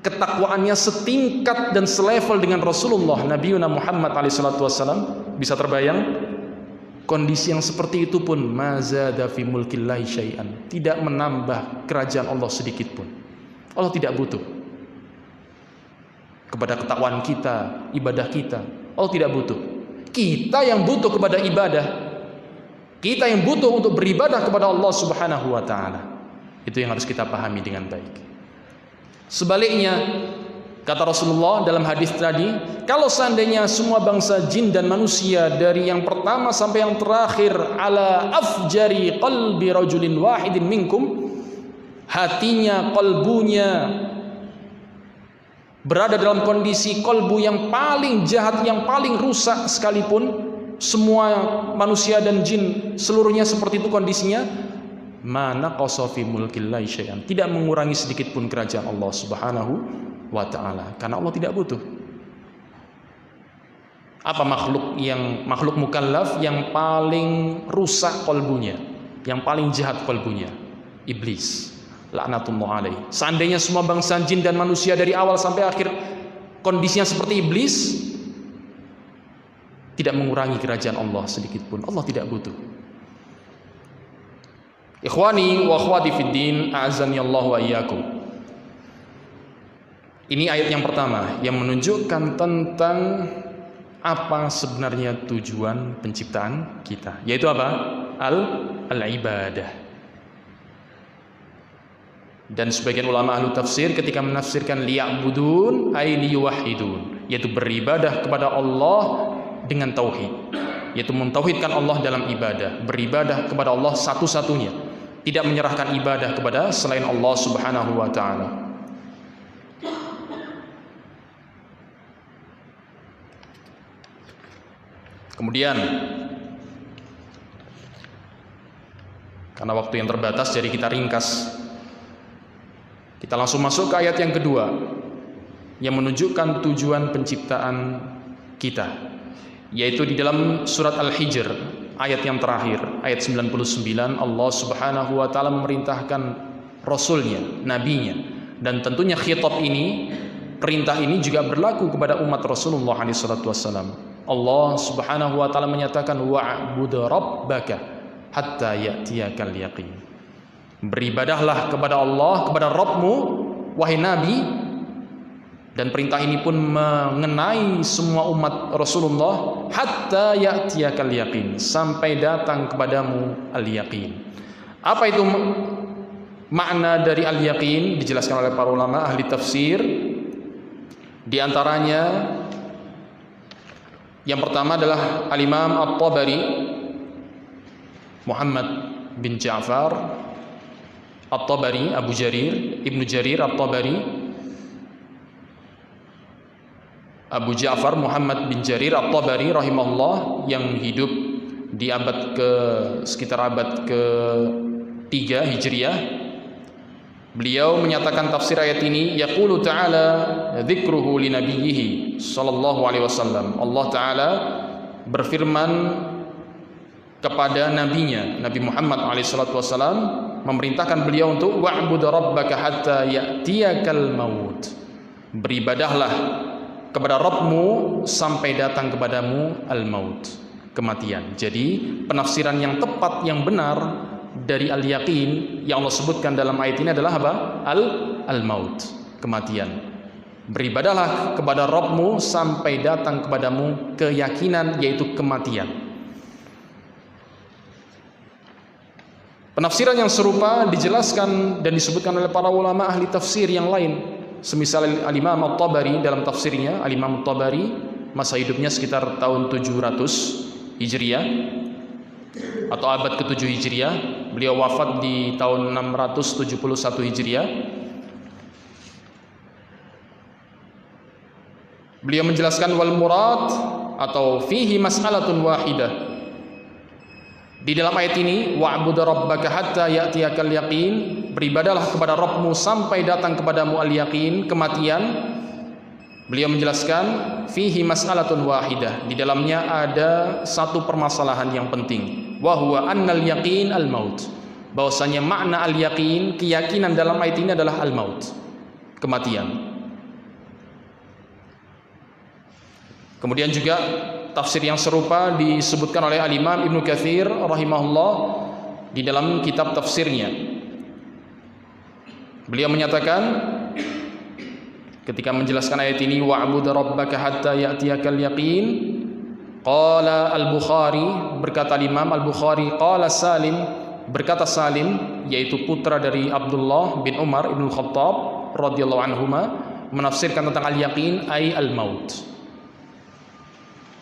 ketakwaannya setingkat dan selevel dengan Rasulullah Nabiuna Muhammad SAW, bisa terbayang kondisi yang seperti itu pun mazada fi mulkillahi syai'an, tidak menambah kerajaan Allah sedikit pun. Allah tidak butuh kepada ketakwaan kita, ibadah kita. Allah tidak butuh. Kita yang butuh kepada ibadah. Kita yang butuh untuk beribadah kepada Allah Subhanahu wa taala. Itu yang harus kita pahami dengan baik. Sebaliknya, kata Rasulullah dalam hadis tadi, kalau seandainya semua bangsa jin dan manusia dari yang pertama sampai yang terakhir ala afjari qalbi rajulin wahidin minkum, hatinya, qalbunya berada dalam kondisi qalbu yang paling jahat, yang paling rusak sekalipun, semua manusia dan jin seluruhnya seperti itu kondisinya, mana qasafi mulkillahi syai'an, tidak mengurangi sedikit pun kerajaan Allah Subhanahu wa taala, karena Allah tidak butuh. Apa makhluk mukallaf yang paling rusak qalbunya, yang paling jahat qalbunya? Iblis, laknatullah alaih. Seandainya semua bangsa jin dan manusia dari awal sampai akhir kondisinya seperti iblis, tidak mengurangi kerajaan Allah sedikit pun. Allah tidak butuh. Ikhwani wa akhwati fid din, a'azzani Allah wa iyyakum. Ini ayat yang pertama yang menunjukkan tentang apa sebenarnya tujuan penciptaan kita, yaitu apa? Al-ibadah. Dan sebagian ulama ahlu tafsir ketika menafsirkan liya'budun ay liyuwahhidun, yaitu beribadah kepada Allah dengan tauhid, yaitu mentauhidkan Allah dalam ibadah, beribadah kepada Allah satu-satunya, tidak menyerahkan ibadah kepada selain Allah Subhanahu wa taala. Kemudian, karena waktu yang terbatas jadi kita ringkas, kita langsung masuk ke ayat yang kedua yang menunjukkan tujuan penciptaan kita, yaitu di dalam surat Al-Hijr ayat yang terakhir, ayat 99. Allah Subhanahu wa taala memerintahkan rasulnya, nabinya, dan tentunya khitab ini, perintah ini juga berlaku kepada umat Rasulullah SAW. Allah Subhanahu wa taala menyatakan wa'bud rabbaka hatta ya'tiyakal yaqin. Beribadahlah kepada Allah, kepada Rabbmu wahai Nabi. Dan perintah ini pun mengenai semua umat Rasulullah, hatta ya'tiyakal yaqin, sampai datang kepadamu al-yaqin. Apa itu makna dari al-yaqin? Dijelaskan oleh para ulama ahli tafsir. Di antaranya yang pertama adalah Al-Imam At-Tabari, Muhammad bin Ja'far At-Tabari, Abu Jarir, Ibnu Jarir At-Tabari, Abu Ja'far Muhammad bin Jarir At-Tabari rahimahullah yang hidup di abad sekitar abad ke-3 Hijriah. Beliau menyatakan tafsir ayat ini, yaqulu ta'ala dzikruhu li nabiyhi sallallahu alaihi wasallam. Allah taala berfirman kepada nabinya Nabi Muhammad alaihi salatu wasallam, memerintahkan beliau untuk wa'bud rabbaka hatta ya'tiyakal maut. Beribadahlah kepada Rabbmu sampai datang kepadamu al-maut, kematian. Jadi penafsiran yang tepat, yang benar dari al-yaqin yang Allah sebutkan dalam ayat ini adalah apa? Al-maut, kematian. Beribadahlah kepada Rabbmu sampai datang kepadamu keyakinan, yaitu kematian. Penafsiran yang serupa dijelaskan dan disebutkan oleh para ulama ahli tafsir yang lain. Semisal Al-Imam At-Tabari dalam tafsirnya, Al-Imam At-Tabari masa hidupnya sekitar tahun 700 Hijriah atau abad ke-7 Hijriah. Beliau wafat di tahun 671 Hijriah. Beliau menjelaskan wal murad atau fihi mas'alatun wahidah. Di dalam ayat ini, wa'bud rabbaka hatta ya'tiyakal yaqin, beribadalah kepada Rabbmu sampai datang kepadamu al-yaqin, kematian. Beliau menjelaskan fihi mas'alatun wahidah, di dalamnya ada satu permasalahan yang penting, wa huwa annal yaqin al-maut. Bahwasanya makna al-yaqin, keyakinan dalam ayat ini adalah al-maut, kematian. Kemudian juga tafsir yang serupa disebutkan oleh Al-Imam Ibnu Katsir rahimahullah di dalam kitab tafsirnya. Beliau menyatakan ketika menjelaskan ayat ini, wa'bud rabbaka hatta ya'tiyakal yaqin, qala Al-Bukhari, berkata Imam Al-Bukhari, qala Salim, berkata Salim, yaitu putra dari Abdullah bin Umar ibn Khattab radhiyallahu anhuma, menafsirkan tentang al-yaqin ay al-maut,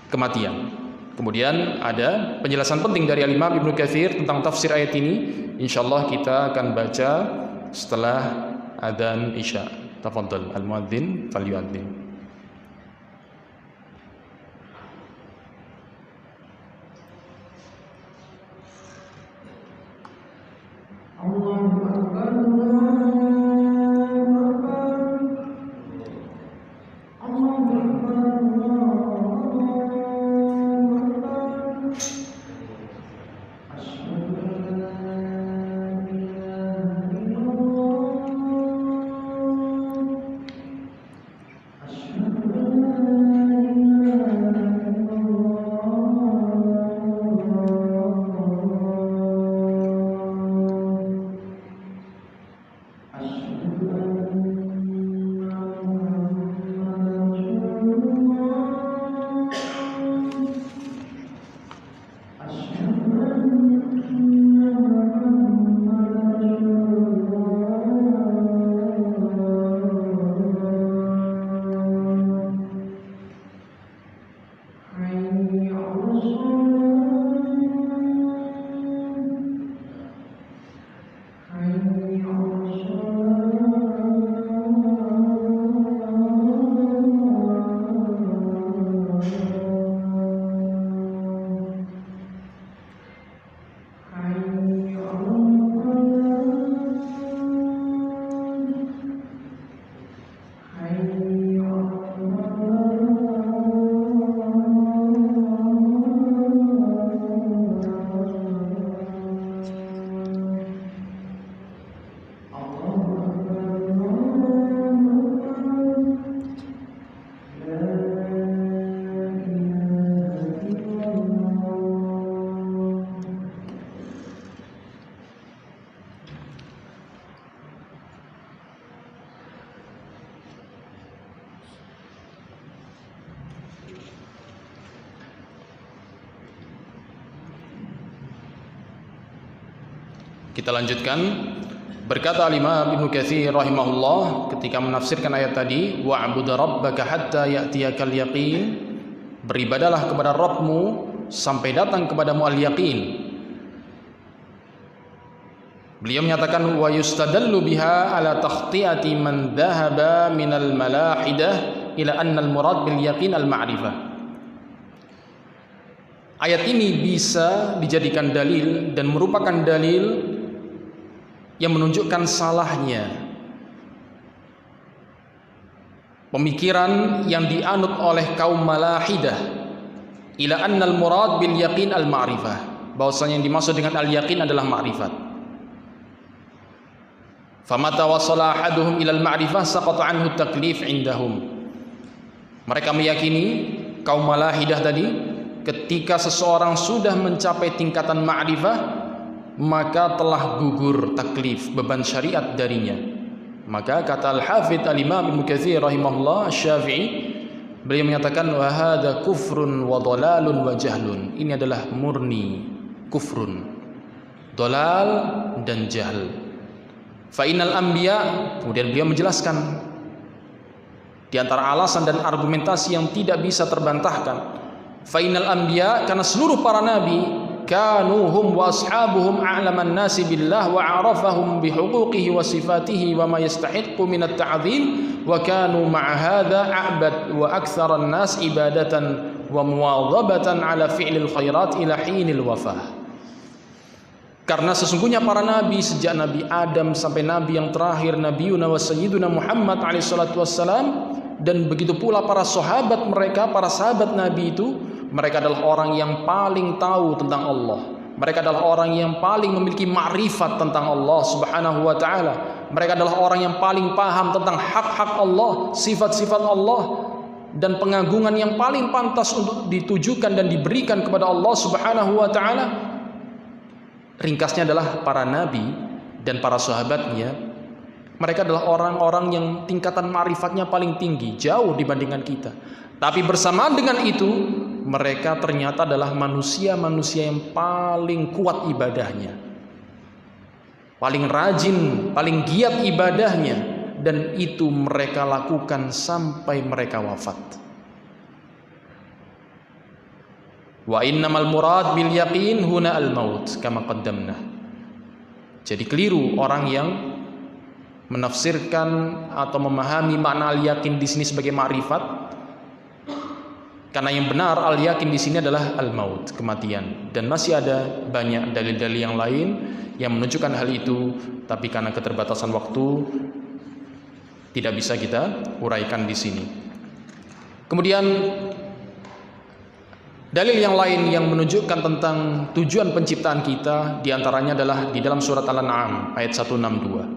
kematian. Kemudian ada penjelasan penting dari Al-Imam Ibnu Katsir tentang tafsir ayat ini. Insyaallah kita akan baca setelah adzan Isya. Tafadhal al-muadzin falyuadzin. Allahu akbar. Kita lanjutkan. Berkata Imam Ibnu Katsir rahimahullah ketika menafsirkan ayat tadi, wa'bud rabbaka hatta ya'tiyakal yaqin, beribadalah kepada Rabbmu sampai datang kepadamu al-yaqin. Beliau menyatakan wa yustadallu biha ala takhtiyati man dhahaba minal malahidah ila anna al-murad bil yaqin al-ma'rifah. Ayat ini bisa dijadikan dalil dan merupakan dalil yang menunjukkan salahnya pemikiran yang dianut oleh kaum Malahidah ila anna al-murad bil yaqin al-ma'rifah, bahwasanya yang dimaksud dengan al-yaqin adalah ma'rifat. Famata wasala ahaduhum ila al-ma'rifah saqata anhu taklif indahum. Mereka meyakini, kaum Malahidah tadi, ketika seseorang sudah mencapai tingkatan ma'rifah, maka telah gugur taklif, beban syariat darinya. Maka kata Al-Hafidz Al-Imam Ibnu Katsir rahimahullah Syafi'i, beliau menyatakan wa hadza kufrun wa dhalalun wa jahlun. Ini adalah murni kufrun, dhalal dan jahl. Fa innal anbiya, kemudian beliau menjelaskan di antara alasan dan argumentasi yang tidak bisa terbantahkan. Fa innal anbiya, karena seluruh para nabi, kanu hum wa ashabuhum a'laman nasi billah wa arafahum bihuquqihi wa sifatihi wa ma yastahiqqu min at-ta'dhim wa kanu ma'a hadha a'bad wa aktsaran nas ibadatan wa muwadhabatan ala fi'lil khairat ila hinil wafah. Karena sesungguhnya para nabi sejak Nabi Adam sampai nabi yang terakhir Nabiuna wa Sayyiduna Muhammad alaihi salatu wassalam, dan begitu pula para sahabat mereka, para sahabat nabi itu, mereka adalah orang yang paling tahu tentang Allah. Mereka adalah orang yang paling memiliki ma'rifat tentang Allah Subhanahu wa taala. Mereka adalah orang yang paling paham tentang hak-hak Allah, sifat-sifat Allah, dan pengagungan yang paling pantas untuk ditujukan dan diberikan kepada Allah Subhanahu wa taala. Ringkasnya adalah para nabi dan para sahabatnya. Mereka adalah orang-orang yang tingkatan ma'rifatnya paling tinggi, jauh dibandingkan kita. Tapi bersamaan dengan itu, mereka ternyata adalah manusia-manusia yang paling kuat ibadahnya, paling rajin, paling giat ibadahnya, dan itu mereka lakukan sampai mereka wafat. Wa innamal murad bil yaqin huna al maut kama qaddamna. Jadi keliru orang yang menafsirkan atau memahami makna al yakin di sini sebagai ma'rifat. Karena yang benar al yakin di sini adalah al maut, kematian. Dan masih ada banyak dalil-dalil yang lain yang menunjukkan hal itu, tapi karena keterbatasan waktu tidak bisa kita uraikan di sini. Kemudian dalil yang lain yang menunjukkan tentang tujuan penciptaan kita diantaranya adalah di dalam surat Al-An'am ayat 162.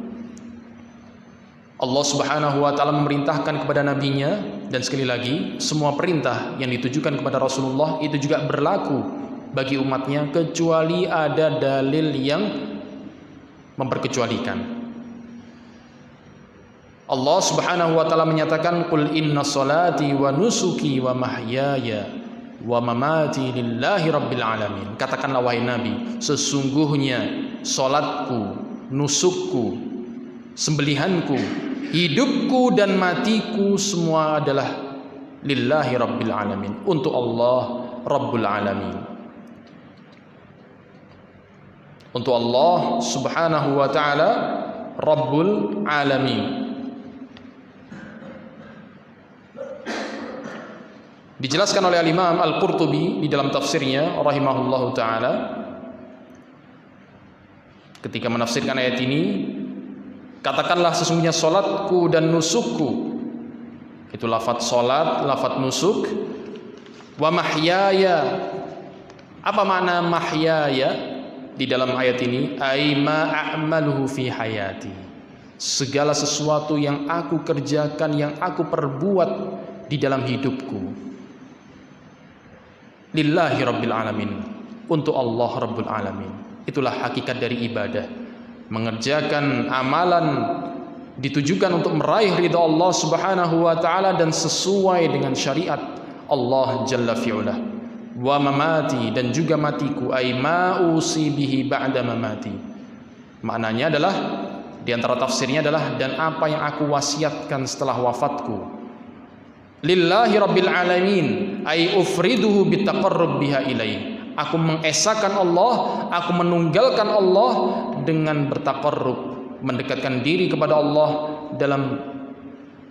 Allah Subhanahu wa taala memerintahkan kepada nabinya, dan sekali lagi semua perintah yang ditujukan kepada Rasulullah itu juga berlaku bagi umatnya kecuali ada dalil yang memperkecualikan. Allah Subhanahu wa taala menyatakan qul inna salati wa nusuki wa mahyaya wa mamati lillahi rabbil alamin. Katakanlah wahai Nabi, sesungguhnya salatku, nusukku, sembelihanku, hidupku dan matiku semua adalah lillahi rabbil alamin, untuk Allah rabbul alamin, untuk Allah Subhanahu wa taala rabbul alamin. Dijelaskan oleh Al-Imam Al-Qurtubi di dalam tafsirnya rahimahullahu taala ketika menafsirkan ayat ini, katakanlah sesungguhnya salatku dan nusukku, itu lafadz salat, lafadz nusuk, wa mahyaya. Apa makna mahyaya di dalam ayat ini? Ai ma a'maluhu fi hayati, segala sesuatu yang aku kerjakan, yang aku perbuat di dalam hidupku, lillahi rabbil alamin, untuk Allah rabbul alamin. Itulah hakikat dari ibadah, mengerjakan amalan ditujukan untuk meraih ridha Allah Subhanahu wa taala dan sesuai dengan syariat Allah jalla fi'ula. Wa mamati, dan juga matiku, ai ma usi bihi ba'da mamati. Maknanya adalah, di antara tafsirnya adalah, dan apa yang aku wasiatkan setelah wafatku. Lillahi rabbil alamin, ai ufriduhu bitaqarrub biha ilaih. Aku mengesahkan Allah, aku menunggalkan Allah dengan bertaqarrub, mendekatkan diri kepada Allah dalam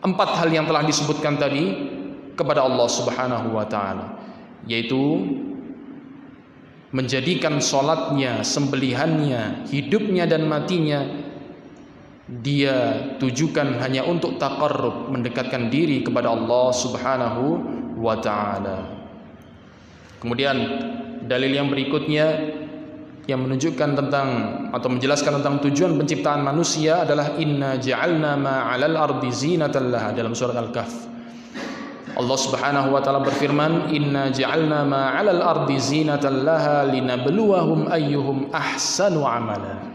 empat hal yang telah disebutkan tadi kepada Allah Subhanahu wa taala, yaitu menjadikan sholatnya, sembelihannya, hidupnya dan matinya dia tujukan hanya untuk taqarrub, mendekatkan diri kepada Allah Subhanahu wa taala. Kemudian dalil yang berikutnya yang menunjukkan tentang atau menjelaskan tentang tujuan penciptaan manusia adalah inna ja'alna ma 'alal ardi zinatan laha, dalam surat Al-Kahf. Allah Subhanahu wa taala berfirman, inna ja'alna ma 'alal ardi zinatan laha linabluwahum ayyuhum ahsanu amala.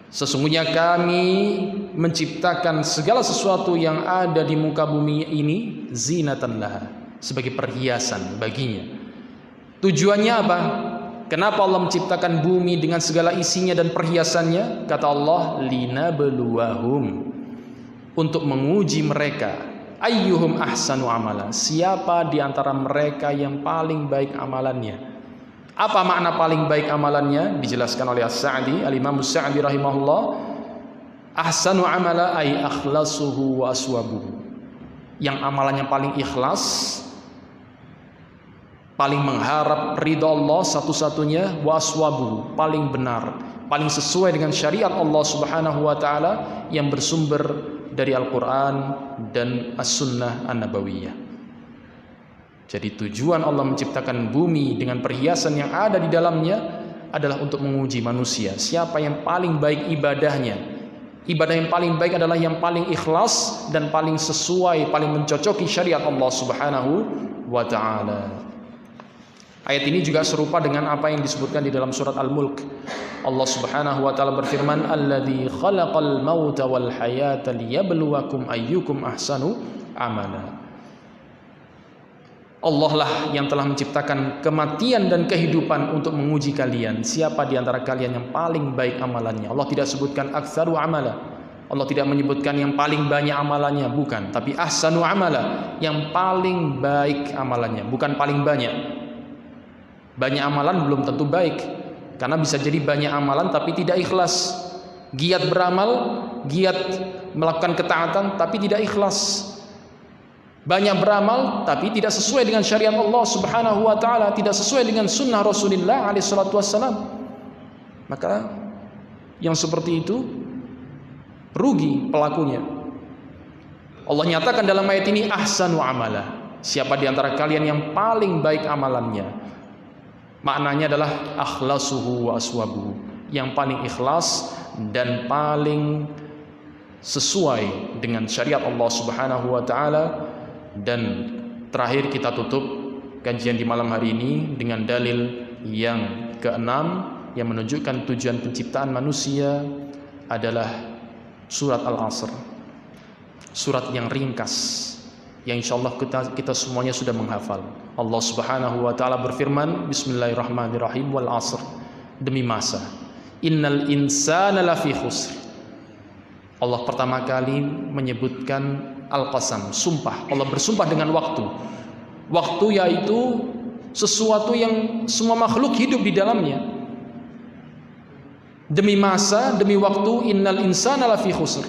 Sesungguhnya kami menciptakan segala sesuatu yang ada di muka bumi ini zinatan laha, sebagai perhiasan baginya. Tujuannya apa? Kenapa Allah menciptakan bumi dengan segala isinya dan perhiasannya? Kata Allah, linabluwahum, untuk menguji mereka, ayyuhum ahsanu amala, siapa di antara mereka yang paling baik amalannya. Apa makna paling baik amalannya? Dijelaskan oleh As-Sa'di, Al-Imam As-Sa'di rahimahullah, ahsanu amala ay akhlasuhu wa aswabuhu, yang amalannya paling ikhlas, paling mengharap ridha Allah satu-satunya, wa aswabuhu, paling benar, paling sesuai dengan syariat Allah Subhanahu wa taala yang bersumber dari Al-Qur'an dan As-Sunnah An-Nabawiyah. Jadi tujuan Allah menciptakan bumi dengan perhiasan yang ada di dalamnya adalah untuk menguji manusia, siapa yang paling baik ibadahnya. Ibadah yang paling baik adalah yang paling ikhlas dan paling sesuai, paling mencocoki syariat Allah Subhanahu wa taala. Ayat ini juga serupa dengan apa yang disebutkan di dalam surat Al-Mulk. Allah Subhanahu wa taala berfirman, alladzi khalaqal mauta wal hayata liyabluwakum ayyukum ahsanu amala. Allah lah yang telah menciptakan kematian dan kehidupan untuk menguji kalian, siapa di antara kalian yang paling baik amalannya. Allah tidak sebutkan aktsaru amala, Allah tidak menyebutkan yang paling banyak amalannya, bukan, tapi ahsanu amala, yang paling baik amalannya, bukan paling banyak. Banyak amalan belum tentu baik, karena bisa jadi banyak amalan tapi tidak ikhlas. Giat beramal, giat melakukan ketaatan tapi tidak ikhlas. Banyak beramal tapi tidak sesuai dengan syariat Allah Subhanahu wa taala, tidak sesuai dengan sunnah Rasulullah alaihi salatu wassalam. Maka yang seperti itu rugi pelakunya. Allah nyatakan dalam ayat ini ahsanu amala, siapa di antara kalian yang paling baik amalannya. Maknanya adalah akhlasuhu wa aswabuhu, yang paling ikhlas dan paling sesuai dengan syariat Allah Subhanahu wa taala. Dan terakhir kita tutup kajian di malam hari ini dengan dalil yang keenam yang menunjukkan tujuan penciptaan manusia adalah surat Al-Asr. Surat yang ringkas yang insyaallah kita semuanya sudah menghafal. Allah Subhanahu wa taala berfirman, bismillahirrahmanirrahim, wal asr, demi masa, innal insana lafi khusr. Allah pertama kali menyebutkan al-qasam, sumpah. Allah bersumpah dengan waktu. Waktu yaitu sesuatu yang semua makhluk hidup di dalamnya. Demi masa, demi waktu, innal insana lafi khusr.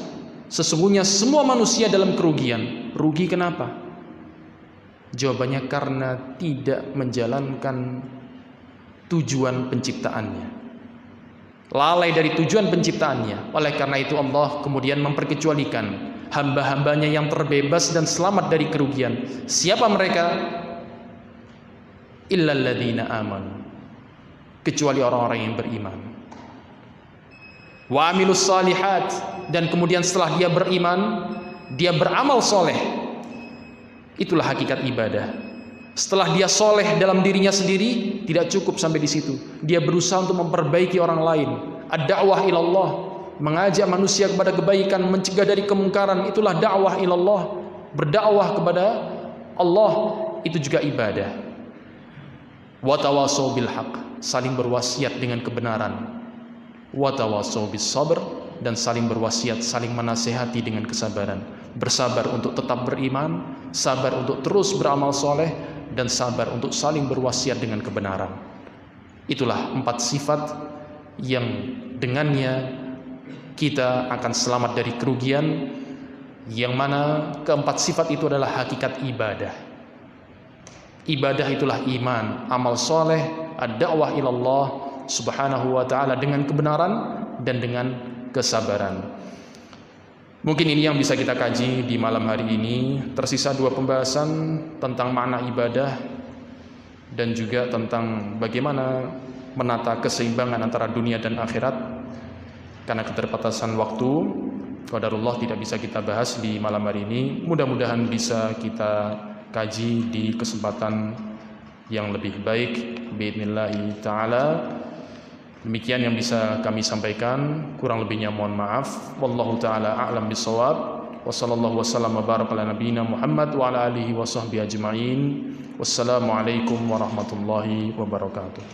Sesungguhnya semua manusia dalam kerugian. Rugi kenapa? Jawabannya karena tidak menjalankan tujuan penciptaannya, lalai dari tujuan penciptaannya. Oleh karena itu Allah kemudian memperkecualikan hamba-hambanya yang terbebas dan selamat dari kerugian. Siapa mereka? Illal ladzina amanu, kecuali orang-orang yang beriman. Wa amilus salihat, dan kemudian setelah dia beriman, dia beramal soleh. Itulah hakikat ibadah. Setelah dia soleh dalam dirinya sendiri, tidak cukup sampai di situ. Dia berusaha untuk memperbaiki orang lain. Ad-da'wah ilallah, mengajak manusia kepada kebaikan, mencegah dari kemungkaran. Itulah dakwah ilallah. Berdakwah kepada Allah, itu juga ibadah. Wa tawasaw bil haq, saling berwasiat dengan kebenaran. Wa tawasaw bis sabr, dan saling berwasiat, saling menasehati dengan kesabaran. Bersabar untuk tetap beriman, sabar untuk terus beramal soleh, dan sabar untuk saling berwasiat dengan kebenaran. Itulah 4 sifat yang dengannya kita akan selamat dari kerugian yang mana keempat sifat itu adalah hakikat ibadah. Ibadah itulah iman, amal soleh, ad-da'wah ilallah subhanahu wa ta'ala dengan kebenaran dan dengan kesabaran. Mungkin ini yang bisa kita kaji di malam hari ini. Tersisa 2 pembahasan tentang makna ibadah dan juga tentang bagaimana menata keseimbangan antara dunia dan akhirat. Karena keterbatasan waktu, qadarullah tidak bisa kita bahas di malam hari ini. Mudah-mudahan bisa kita kaji di kesempatan yang lebih baik biidznillah ta'ala. Demikian yang bisa kami sampaikan, kurang lebihnya mohon maaf. Wallahu ta'ala a'lam bishawab. Wa sallallahu wasallam wa baraka ala nabiyyina Muhammad wa ala alihi wa sahbihi ajma'in. Wassalamualaikum warahmatullahi wabarakatuh.